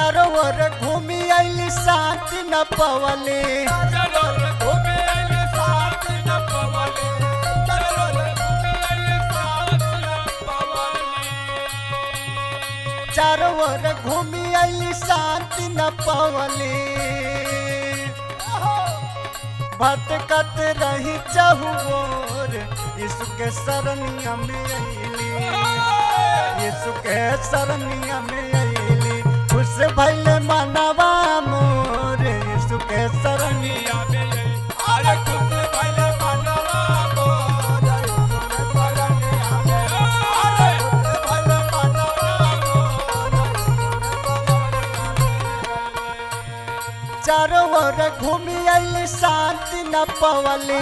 चारों ओर घूमी आइली शांति न पवली चारों ओर घूमी आइली शांति न पवली भटकत रही चहुओर यीशु के शरणिया में अइली यीशु के शरणिया में अइली खुश भइले मनवा मोर यीशु के शरणिया में अइली अरे खुश भइले मनवा मोर यीशु के शरणिया में अरे खुश भइले मनवा मोर चारों ओर घूमी आइली शांति न पवली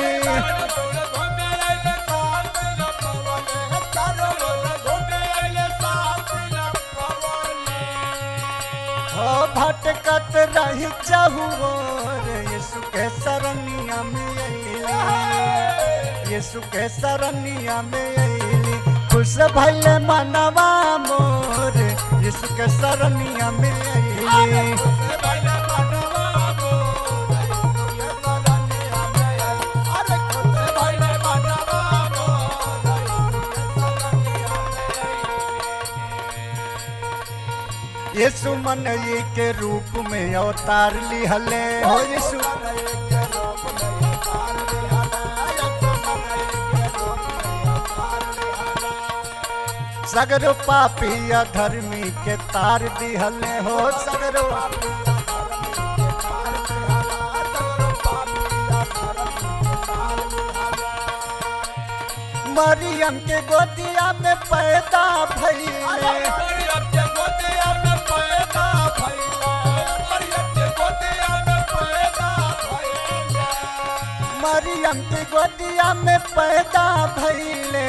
भटकत रही चहुओर यीशु के शरणिया में अइली यीशु के शरणिया में अइली खुश भइले मनवा मोर यीशु के शरणिया में अइली यीशु मनई के रूप में अवतार लिहले हो यीशु सगरो पापी अधर्मी के तार दिहले हो सगरो मरियम के गोदिया में पैदा भइले मरियम के गोदिया में पैदा भइले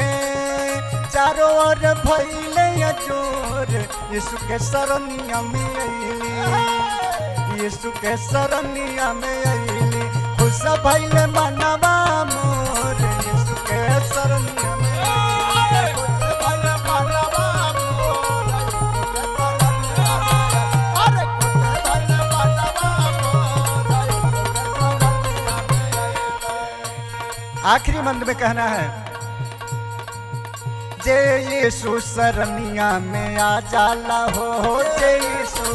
चारों ओर भइले जोर यीशु के शरणिया में अइली यीशु के शरणिया में अइली खुश भइले मनवा मोर यीशु के शरणिया में आखिरी मंद में कहना है जे यीशु शरणिया में आ जाला हो जे यीशु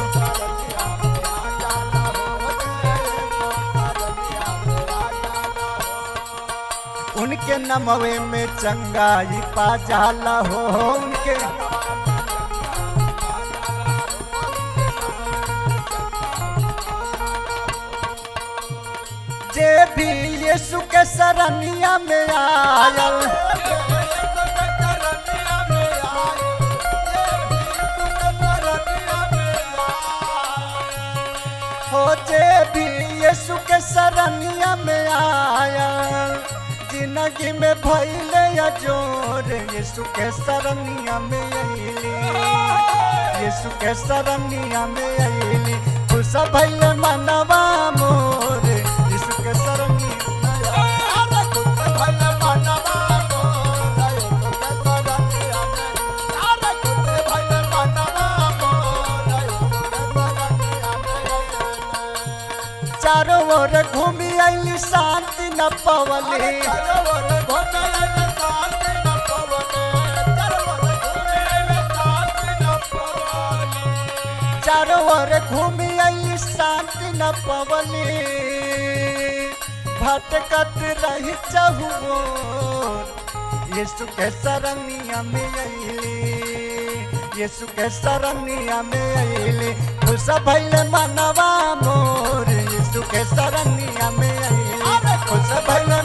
उनके नमवे में चंगाई पा जाला हो उनके जे भी यीशु के शरणिया में आयल हो जे भी यीशु के शरणिया में आयल जिंदगी में भइले जोर यीशु के शरणिया में अइली यीशु के शरणिया में अइली खुश भइले मनवा मोर यीशु के शरणिया चारों ओर घूमी आइली शांति न पवली चारों ओर घूमी आइली शांति न पवली भटकत रही चहुओर यीशु के शरणिया में अइली यीशु के शरणिया में अइली खुश भइले मनवा मोर यीशु के शरणिया में अइली खुश भइले